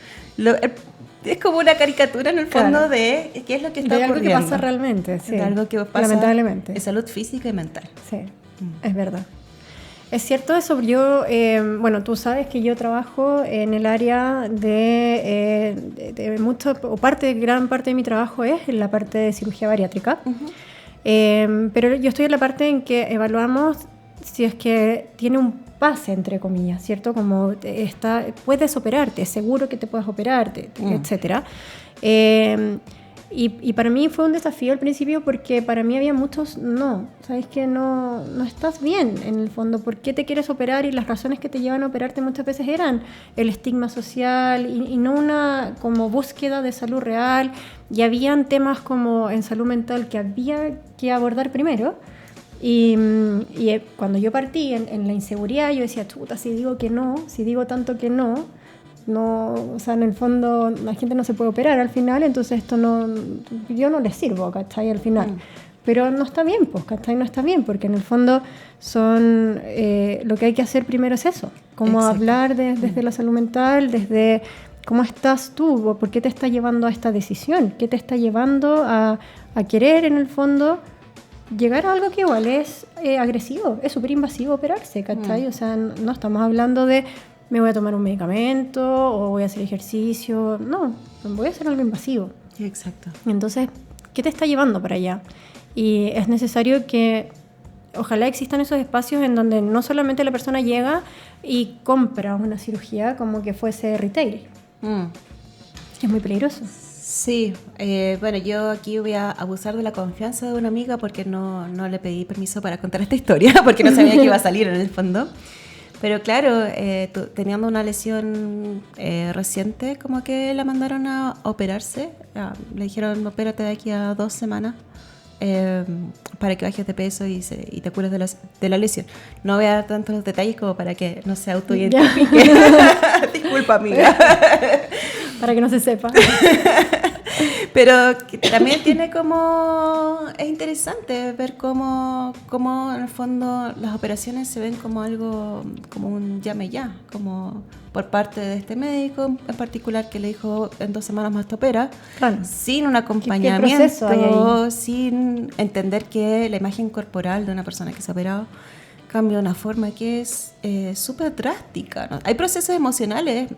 Es como una caricatura en el fondo de qué es lo que está ocurriendo. De algo que pasa realmente, sí. De algo que pasa, lamentablemente. En salud física y mental. Sí, es verdad. Es cierto eso. Yo, bueno, tú sabes que yo trabajo en el área de mucho, o gran parte de mi trabajo es en la parte de cirugía bariátrica. Pero yo estoy en la parte en que evaluamos si es que tiene un pase, entre comillas, ¿cierto? Como puedes operarte, es seguro que te puedes operarte, etcétera. Y para mí fue un desafío al principio porque para mí había muchos no, sabes que no estás bien en el fondo, ¿por qué te quieres operar? Y las razones que te llevan a operarte muchas veces eran el estigma social y no una como búsqueda de salud real, y habían temas como en salud mental que había que abordar primero, Cuando yo partí en la inseguridad, yo decía, chuta, si digo que no, si digo tanto que no, o sea, en el fondo la gente no se puede operar al final, entonces yo no les sirvo, ¿cachai? Al final. Pero no está bien, pues, ¿cachai? No está bien, porque en el fondo lo que hay que hacer primero es eso, como hablar desde la salud mental, desde cómo estás tú, por qué te está llevando a esta decisión, qué te está llevando a querer, en el fondo, llegar a algo que igual es agresivo, es súper invasivo operarse, ¿cachai? O sea, no estamos hablando de me voy a tomar un medicamento o voy a hacer ejercicio, no, voy a hacer algo invasivo. Exacto. Entonces, ¿qué te está llevando para allá? Y es necesario que ojalá existan esos espacios en donde no solamente la persona llega y compra una cirugía como que fuese retail. Es muy peligroso. Sí, bueno, yo aquí voy a abusar de la confianza de una amiga porque no le pedí permiso para contar esta historia, porque no sabía que iba a salir en el fondo. Pero claro, teniendo una lesión reciente, como que la mandaron a operarse. Le dijeron, opérate de aquí a 2 semanas para que bajes de peso y te cures de la lesión. No voy a dar tantos los detalles como para que no se autoidentifique. Disculpa, amiga. Para que no se sepa. Pero también tiene como... Es interesante ver cómo en el fondo las operaciones se ven como algo, como un llame ya, como por parte de este médico en particular que le dijo en 2 semanas más te opera, Claro. sin un acompañamiento, ¿Qué proceso hay ahí? sin entender que la imagen corporal de una persona que se ha operado cambia de una forma que es súper drástica, ¿no? Hay procesos emocionales,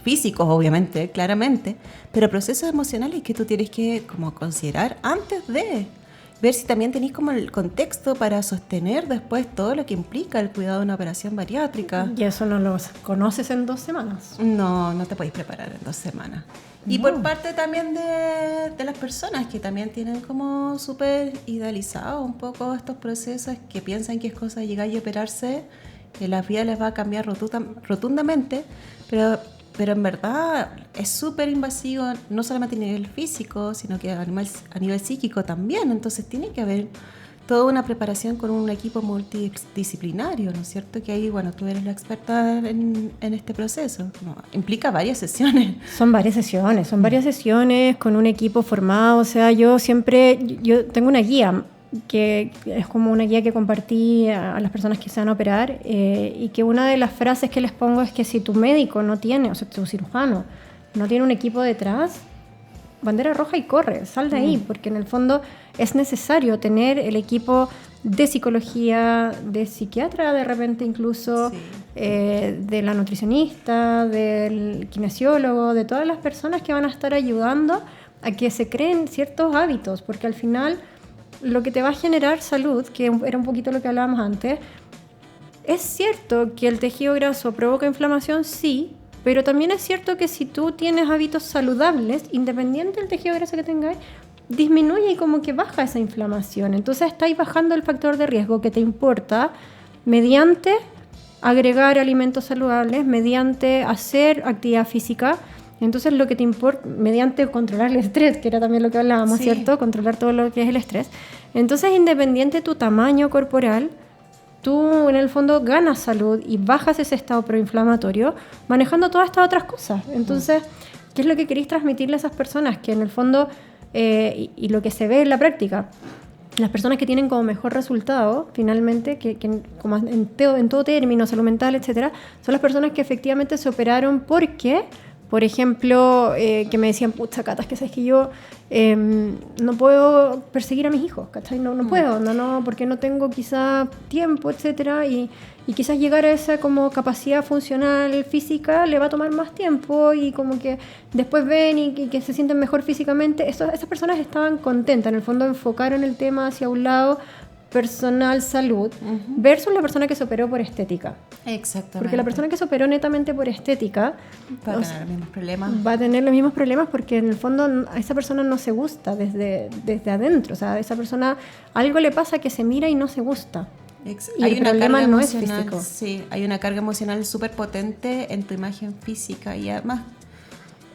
físicos obviamente, claramente, pero procesos emocionales que tú tienes que como considerar antes de ver si también tenés como el contexto para sostener después todo lo que implica el cuidado de una operación bariátrica. Y eso no lo conoces en 2 semanas. No te podéis preparar en 2 semanas. Y No. por parte también de las personas que también tienen como súper idealizado un poco estos procesos, que piensan que es cosa de llegar y operarse, que la vida les va a cambiar rotundamente, pero en verdad es súper invasivo, no solamente a nivel físico, sino que a nivel psíquico también. Entonces tiene que haber toda una preparación con un equipo multidisciplinario, ¿no es cierto? Que ahí, bueno, tú eres la experta en este proceso. Implica varias sesiones. Son varias sesiones con un equipo formado. O sea, yo tengo una guía que es como una guía que compartí a las personas que se van a operar, y que una de las frases que les pongo es que si tu médico no tiene, o sea, tu cirujano no tiene un equipo detrás, bandera roja y corre, sal de ahí, porque en el fondo es necesario tener el equipo de psicología, de psiquiatra de repente incluso, Sí. De la nutricionista, del kinesiólogo, de todas las personas que van a estar ayudando a que se creen ciertos hábitos, porque al final lo que te va a generar salud, que era un poquito lo que hablábamos antes, es cierto que el tejido graso provoca inflamación, sí, pero también es cierto que si tú tienes hábitos saludables, independiente del tejido graso que tengas, disminuye y como que baja esa inflamación. Entonces estáis bajando el factor de riesgo que te importa mediante agregar alimentos saludables, mediante hacer actividad física. Entonces lo que te importa, mediante controlar el estrés, que era también lo que hablábamos, Sí. ¿cierto? Controlar todo lo que es el estrés. Entonces, independiente de tu tamaño corporal, tú en el fondo ganas salud y bajas ese estado proinflamatorio manejando todas estas otras cosas. Entonces, ¿qué es lo que queréis transmitirle a esas personas? Que en el fondo, y lo que se ve en la práctica, las personas que tienen como mejor resultado, finalmente, que como en todo término, salud mental, etcétera, son las personas que efectivamente se operaron porque, por ejemplo, que me decían, pucha, Cata, es que sabes que yo no puedo perseguir a mis hijos, ¿cachai? No puedo, porque no tengo quizá tiempo, etcétera, y quizás llegar a esa como capacidad funcional física le va a tomar más tiempo, y como que después ven y que se sienten mejor físicamente. Esas personas estaban contentas, en el fondo enfocaron el tema hacia un lado personal, salud, versus la persona que se operó por estética. Exactamente. Porque la persona que se operó netamente por estética va a tener los mismos problemas. va a tener los mismos problemas, porque en el fondo a esa persona no se gusta desde adentro. O sea, a esa persona algo le pasa que se mira y no se gusta. Y Hay el una problema carga no es emocional, físico. sí, hay una carga emocional súper potente en tu imagen física, y además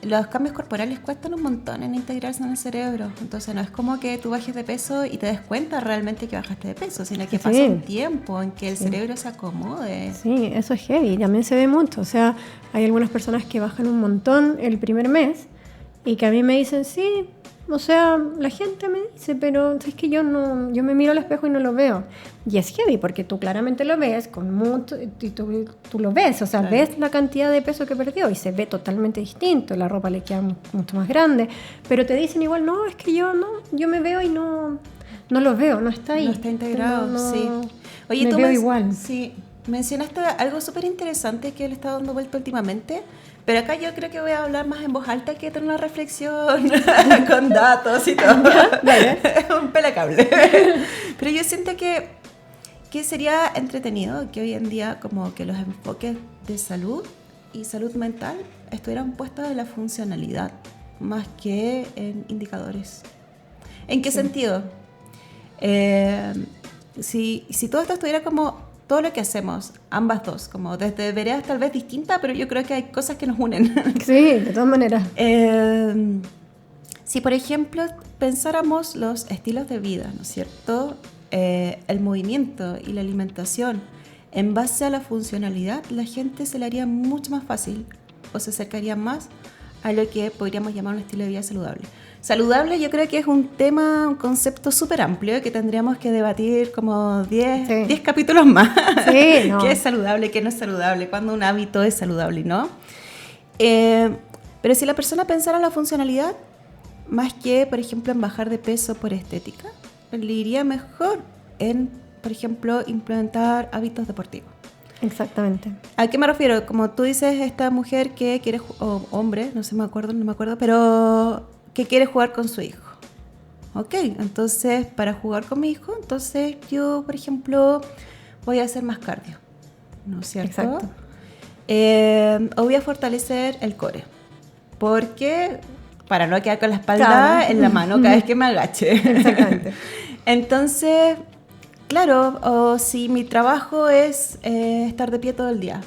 los cambios corporales cuestan un montón en integrarse en el cerebro. Entonces no es como que tú bajes de peso y te des cuenta realmente que bajaste de peso, sino que pasa un tiempo en que el cerebro se acomode. Sí, eso es heavy, también se ve mucho. O sea, hay algunas personas que bajan un montón el primer mes y que a mí me dicen, sí, o sea, la gente me dice, pero es que yo me miro al espejo y no lo veo. Y es heavy porque tú claramente lo ves con mucho, y tú lo ves, o sea, claro, ves la cantidad de peso que perdió y se ve totalmente distinto, la ropa le queda mucho más grande, pero te dicen igual, no, es que yo me veo y no lo veo, no está ahí. No está integrado, sí. Oye, me veo igual. Sí, mencionaste algo súper interesante que le está dando vuelta últimamente. Pero acá yo creo que voy a hablar más en voz alta que tener una reflexión con datos y todo. Un pelacable. Pero yo siento que sería entretenido que hoy en día como que los enfoques de salud y salud mental estuvieran puestos en la funcionalidad más que en indicadores. ¿En qué sentido? Si todo esto estuviera como todo lo que hacemos, ambas dos, como desde veredas tal vez distintas, pero yo creo que hay cosas que nos unen. Sí, de todas maneras. Si, por ejemplo, pensáramos los estilos de vida, ¿no es cierto? El movimiento y la alimentación, en base a la funcionalidad, la gente se le haría mucho más fácil o se acercaría más a lo que podríamos llamar un estilo de vida saludable. Saludable yo creo que es un concepto súper amplio que tendríamos que debatir como 10 capítulos más. Sí, no. ¿Qué es saludable, qué no es saludable? ¿Cuándo un hábito es saludable, no? Pero si la persona pensara en la funcionalidad, más que, por ejemplo, en bajar de peso por estética, le iría mejor en, por ejemplo, implementar hábitos deportivos. Exactamente. ¿A qué me refiero? Como tú dices, esta mujer que quiere, o hombre, no me acuerdo, pero que quiere jugar con su hijo. Ok, entonces para jugar con mi hijo, entonces yo, por ejemplo, voy a hacer más cardio, ¿no es cierto? Exacto. O voy a fortalecer el core, porque para no quedar con la espalda en la mano cada vez que me agache. Exactamente. Entonces, claro, o si mi trabajo es estar de pie todo el día,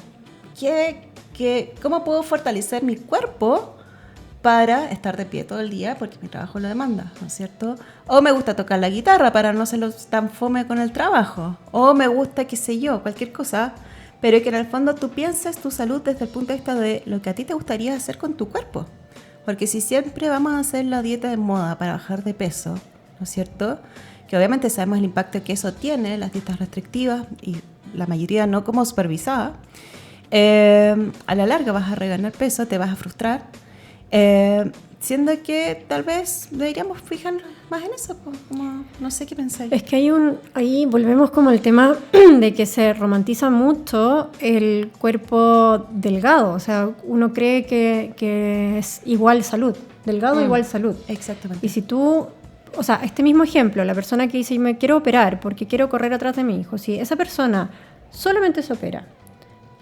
¿cómo puedo fortalecer mi cuerpo para estar de pie todo el día? Porque mi trabajo lo demanda, ¿no es cierto? O me gusta tocar la guitarra para no ser tan fome con el trabajo. O me gusta, qué sé yo, cualquier cosa, pero que en el fondo tú pienses tu salud desde el punto de vista de lo que a ti te gustaría hacer con tu cuerpo. Porque si siempre vamos a hacer la dieta de moda para bajar de peso, ¿no es cierto?, que obviamente sabemos el impacto que eso tiene, las dietas restrictivas, y la mayoría no como supervisada, a la larga vas a reganar peso, te vas a frustrar, siendo que tal vez deberíamos fijarnos más en eso, como, no sé qué pensáis. Es que ahí volvemos como al tema de que se romantiza mucho el cuerpo delgado, o sea, uno cree que es igual salud, delgado igual salud. Exactamente. Y si tú, o sea, este mismo ejemplo, la persona que dice, me quiero operar porque quiero correr atrás de mi hijo, si esa persona solamente se opera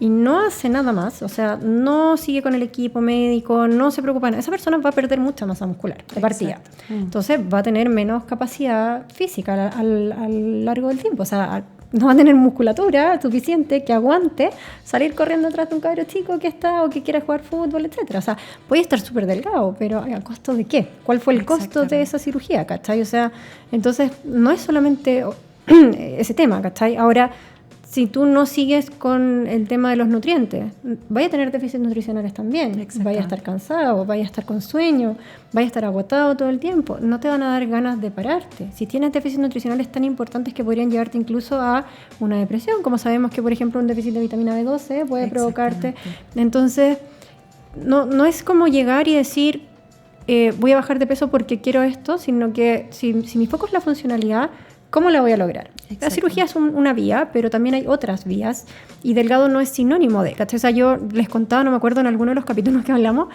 y no hace nada más, o sea, no sigue con el equipo médico, no se preocupa, esa persona va a perder mucha masa muscular de partida. Entonces va a tener menos capacidad física a lo largo del tiempo, o sea, no va a tener musculatura suficiente que aguante salir corriendo atrás de un cabro chico que está o que quiera jugar fútbol, etcétera. O sea, puede estar súper delgado, pero ¿a costo de qué? ¿Cuál fue el costo de esa cirugía, cachai? O sea, entonces no es solamente ese tema, cachai. Ahora, si tú no sigues con el tema de los nutrientes, vaya a tener déficits nutricionales también. Vaya a estar cansado, vaya a estar con sueño, vaya a estar agotado todo el tiempo. No te van a dar ganas de pararte. Si tienes déficits nutricionales tan importantes que podrían llevarte incluso a una depresión, como sabemos que, por ejemplo, un déficit de vitamina B12 puede provocarte. Entonces, no es como llegar y decir, voy a bajar de peso porque quiero esto, sino que si mi foco es la funcionalidad, ¿cómo la voy a lograr? La cirugía es una vía, pero también hay otras vías, y delgado no es sinónimo de, ¿cachai? O sea, yo les contaba, no me acuerdo en alguno de los capítulos que hablamos,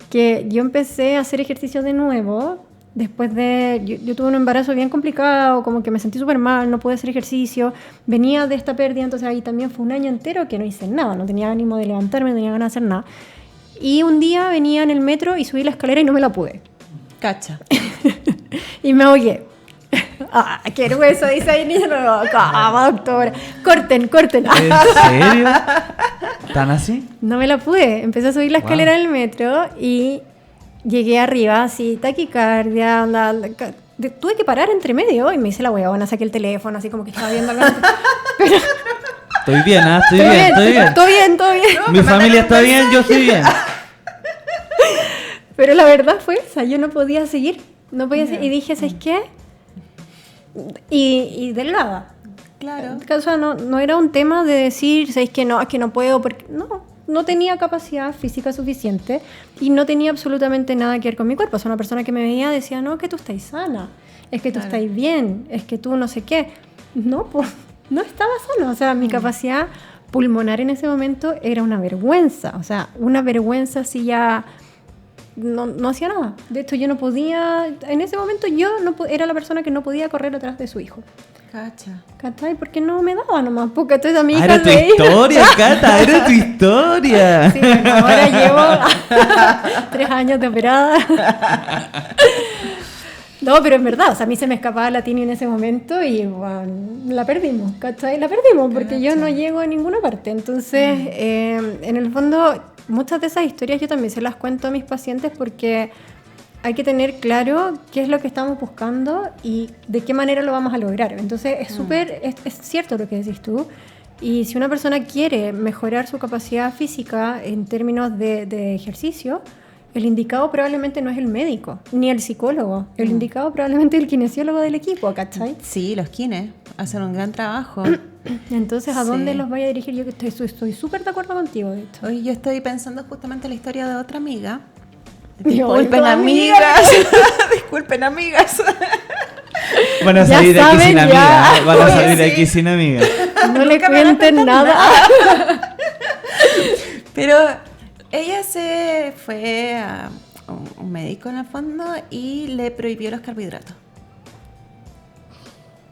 que yo empecé a hacer ejercicio de nuevo después de... Yo tuve un embarazo bien complicado, como que me sentí súper mal, no pude hacer ejercicio, venía de esta pérdida, entonces ahí también fue un año entero que no hice nada, no tenía ánimo de levantarme, no tenía ganas de hacer nada. Y un día venía en el metro y subí la escalera y no me la pude. Cacha. Y me ahogué. Ah, qué hueso, dice ahí niño. ¿Cómo, doctora? Corten. ¿En serio? ¿Tan así? No me la pude. Empecé a subir la escalera del metro y Llegué arriba, así, taquicardia, tuve que parar entre medio y me hice la huevona, saqué el teléfono, así como que estaba viendo algo. Pero, Estoy bien, estoy bien. Todo bien. Mi familia está bien, yo estoy bien. Pero la verdad fue esa, yo no podía seguir, seguir, y dije, ¿sabes qué? Y delgada. Claro. O sea, no era un tema de decir, ¿sabes qué? No, es que no puedo, porque no tenía capacidad física suficiente y no tenía absolutamente nada que ver con mi cuerpo. O sea, una persona que me veía decía, no, es que tú estás sana, es que tú estás bien, es que tú no sé qué. No, pues, no estaba sana. O sea, mi capacidad pulmonar en ese momento era una vergüenza. O sea, una vergüenza si ya no hacía nada. De hecho, yo no podía, en ese momento era la persona que no podía correr atrás de su hijo. Cacha. ¿Cachai? Porque no me daba nomás, porque entonces a mi hija Era tu historia, Cata, era tu historia. Sí, bueno, ahora llevo 3 años de operada. No, pero en verdad, o sea, a mí se me escapaba la Tini en ese momento y bueno, la perdimos, ¿cachai? La perdimos porque yo no llego a ninguna parte. Entonces, en el fondo, muchas de esas historias yo también se las cuento a mis pacientes porque hay que tener claro qué es lo que estamos buscando y de qué manera lo vamos a lograr. Entonces, es cierto lo que decís tú. Y si una persona quiere mejorar su capacidad física en términos de ejercicio, el indicado probablemente no es el médico, ni el psicólogo. El indicado probablemente es el kinesiólogo del equipo, ¿cachai? Sí, los kines hacen un gran trabajo. Entonces, ¿a dónde los vaya a dirigir? Yo que estoy súper de acuerdo contigo, de hecho. Hoy yo estoy pensando justamente en la historia de otra amiga. Disculpen, amigas. Disculpen, amigas. Van a salir de aquí saben, sin ya. amigas. Van a salir de Sí. aquí sin amigas. No le cuenten nada. Pero ella se fue a un médico en el fondo y le prohibió los carbohidratos.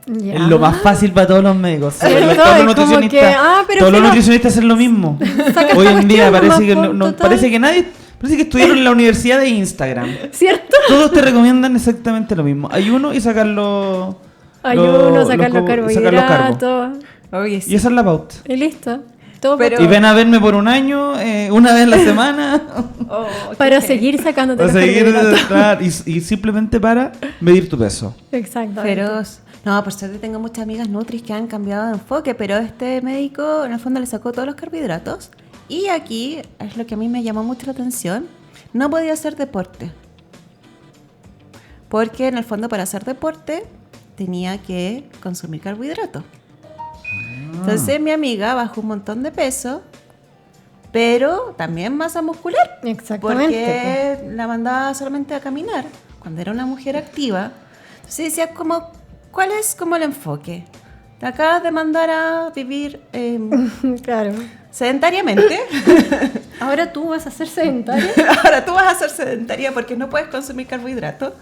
Ya. Es lo más fácil para todos los médicos. ¿Cierto? Todos Es los como nutricionistas, que, pero todos los filo, nutricionistas hacen lo mismo. saca Hoy esta en día cuestión parece que nomás, total. parece que nadie, parece que estudiaron en la universidad de Instagram. ¿Cierto? Todos te recomiendan exactamente lo mismo. Ayuno y sacar los Ayuno, sacar los carbos. carbohidratos. Oye, Y esa es la pauta. Y listo. Todo Pero- Y ven a verme por un año, una vez a la semana, para seguir sacándote para los seguir carbohidratos. claro, y simplemente para medir tu peso. Exacto. feroz. No, por suerte tengo muchas amigas nutris que han cambiado de enfoque, pero este médico en el fondo le sacó todos los carbohidratos. Y aquí es lo que a mí me llamó mucho la atención. No podía hacer deporte. Porque en el fondo para hacer deporte tenía que consumir carbohidratos. Entonces mi amiga bajó un montón de peso, pero también masa muscular. Exactamente. Porque la mandaba solamente a caminar cuando era una mujer activa. Entonces decía como, ¿cuál es como el enfoque? Te acabas de mandar a vivir Claro. sedentariamente. Ahora tú vas a ser sedentaria. Ahora tú vas a ser sedentaria porque no puedes consumir carbohidratos.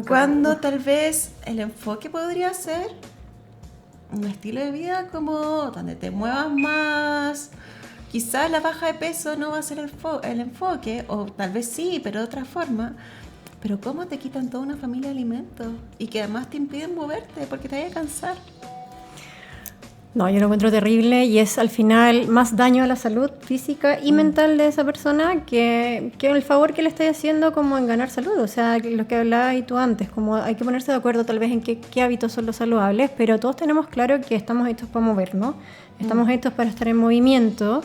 Cuando tal vez el enfoque podría ser un estilo de vida como donde te muevas más. Quizás la baja de peso no va a ser el enfoque, o tal vez sí, pero de otra forma. Pero ¿cómo te quitan toda una familia de alimentos? Y que además te impiden moverte porque te vayas a cansar. No, yo lo encuentro terrible y es al final más daño a la salud física y mental de esa persona que el favor que le estáis haciendo como en ganar salud. O sea, lo que hablabas tú antes, como hay que ponerse de acuerdo tal vez en qué hábitos son los saludables, pero todos tenemos claro que estamos hechos para movernos, estamos hechos para estar en movimiento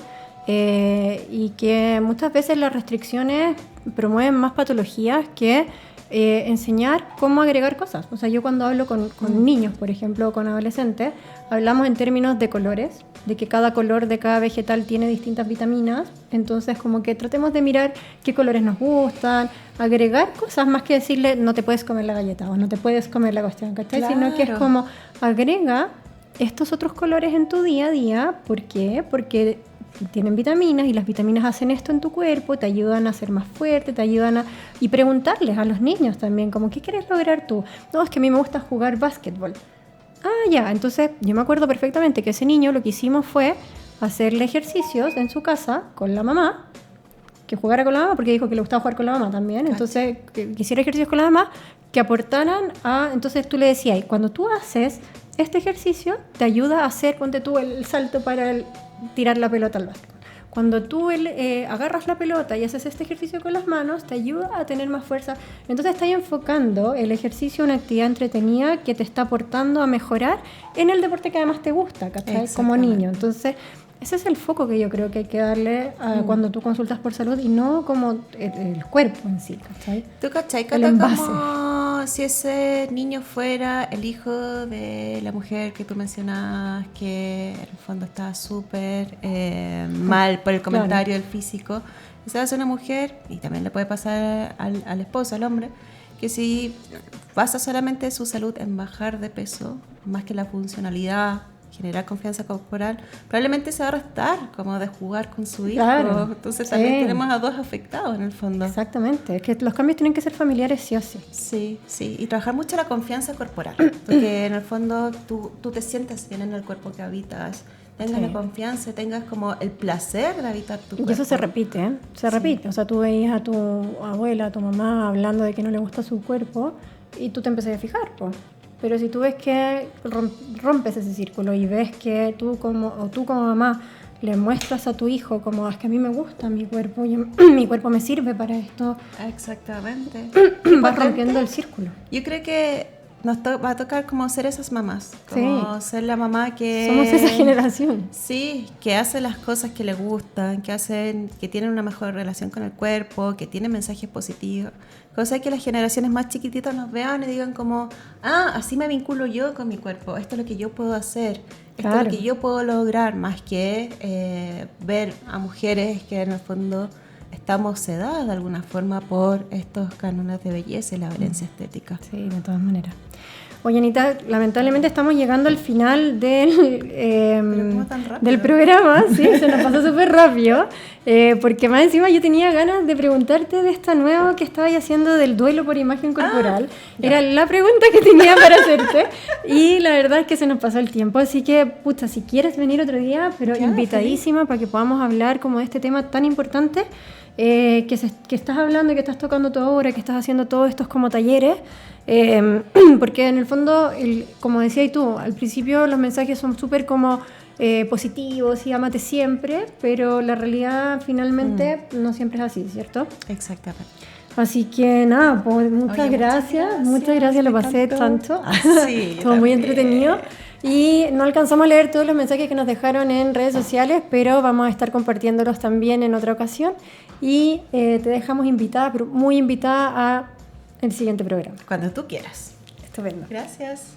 y que muchas veces las restricciones promueven más patologías que enseñar cómo agregar cosas. O sea, yo cuando hablo con niños, por ejemplo, o con adolescentes, hablamos en términos de colores, de que cada color de cada vegetal tiene distintas vitaminas, entonces como que tratemos de mirar qué colores nos gustan, agregar cosas más que decirle no te puedes comer la galleta o no te puedes comer la cuestión, ¿cachai? Claro. Sino que es como agrega estos otros colores en tu día a día. ¿Por qué? Porque tienen vitaminas y las vitaminas hacen esto en tu cuerpo, te ayudan a ser más fuerte, te ayudan a... Y preguntarles a los niños también, como, ¿qué quieres lograr tú? No, es que a mí me gusta jugar básquetbol. Ah, ya, entonces yo me acuerdo perfectamente que ese niño lo que hicimos fue hacerle ejercicios en su casa con la mamá, que jugara con la mamá, porque dijo que le gustaba jugar con la mamá también, entonces que hiciera ejercicios con la mamá, que aportaran a... Entonces tú le decías, cuando tú haces este ejercicio, te ayuda a hacer, ponte tú el salto para tirar la pelota al básquet. cuando tú agarras la pelota y haces este ejercicio con las manos, te ayuda a tener más fuerza. Entonces estás enfocando el ejercicio en una actividad entretenida que te está aportando a mejorar en el deporte que además te gusta, ¿cachai? Como niño. Entonces, ese es el foco que yo creo que hay que darle cuando tú consultas por salud y no como el cuerpo en sí, ¿cachai? ¿Tú cachai, Cata, el envase. como si ese niño fuera el hijo de la mujer que tú mencionabas, que en el fondo estaba súper mal por el comentario del físico? Esa es una mujer, y también le puede pasar al esposo, al hombre, que si basa solamente su salud en bajar de peso, más que la funcionalidad, generar confianza corporal, probablemente se va a restar como de jugar con su hijo. Claro, Entonces también tenemos a dos afectados en el fondo. Exactamente, es que los cambios tienen que ser familiares sí o sí. Sí, sí, y trabajar mucho la confianza corporal, porque en el fondo tú te sientes bien en el cuerpo que habitas, tengas la confianza, tengas como el placer de habitar tu cuerpo. Y eso se repite, ¿eh? Se repite. O sea, tú veías a tu abuela, a tu mamá hablando de que no le gusta su cuerpo y tú te empezás a fijar, pues. Pero si tú ves que rompes ese círculo y ves que tú como mamá le muestras a tu hijo como es que a mí me gusta mi cuerpo, mi cuerpo me sirve para esto. Exactamente. Vas rompiendo el círculo. Yo creo que nos va a tocar como ser esas mamás, como ser la mamá que... Somos esa generación. Sí, que hace las cosas que le gustan, que tienen una mejor relación con el cuerpo, que tienen mensajes positivos. Cosa que las generaciones más chiquititas nos vean y digan como, así me vinculo yo con mi cuerpo, esto es lo que yo puedo hacer, esto es lo que yo puedo lograr, más que ver a mujeres que en el fondo estamos sedadas de alguna forma por estos cánones de belleza y la violencia estética. Sí, de todas maneras. Oye, Anita, lamentablemente estamos llegando al final del programa, sí, se nos pasó súper rápido, porque más encima yo tenía ganas de preguntarte de esta nueva que estabas haciendo del duelo por imagen corporal. Era la pregunta que tenía para hacerte y la verdad es que se nos pasó el tiempo, así que, pucha, si quieres venir otro día, pero invitadísima feliz. Para que podamos hablar como de este tema tan importante que estás hablando, que estás tocando tú ahora, que estás haciendo todos estos como talleres. Porque en el fondo, como decías tú, al principio los mensajes son súper como positivos y ámate siempre, pero la realidad finalmente no siempre es así, ¿cierto? Exactamente. Así que nada, pues muchas gracias, lo pasé tanto, sí, todo muy entretenido. Y no alcanzamos a leer todos los mensajes que nos dejaron en redes sociales, pero vamos a estar compartiéndolos también en otra ocasión. Y te dejamos invitada, pero muy invitada a el siguiente programa. Cuando tú quieras. Estupendo. Gracias.